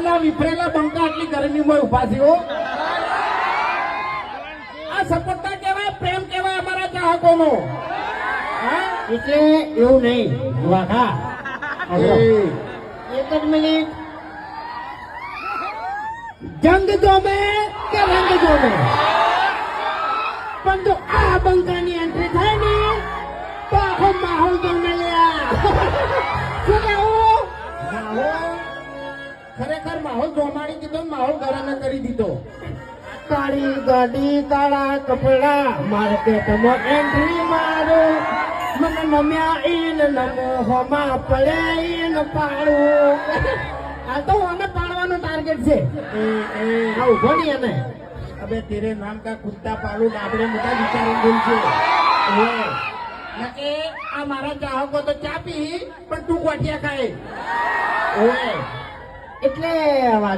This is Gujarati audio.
વિફરેલા બંકા આટલી ગરમીમાં ઉભા છે હો. આ સપોર્ટતા કહેવાય, પ્રેમ કહેવાય અમારા ચાહકોનો. એટલે એવું નહીં વાઘા. એક જ મિનિટ. જંગ જોમે કે રંગ જોમે, પણ જો આ બંકાની એન્ટ્રી થાય ને તો આખો માહોલ જોમે લ્યા. શું કેવું? ખરેખર માહોલ જોમાડી દીધો, માહોલ ગરમ કરી દીધો. કાળી ગાડી કાળા કપડા માર્કેટમાં એન્ટ્રી મારો, મને નમ્યા ઈન નમો હોમાં પડે ઈન પાડું. આ તો અમે પાડવાનો ટાર્ગેટ છે. આ ઉભો નહીં અમે. અબે તેરે નામ કા કુત્તા પાલું આપણે મોટા વિચારી બોલશે. નકે આ મારા ચાહકો તો ચા પી પણ તું ગોઠિયા ખાય. એટલે વાઘા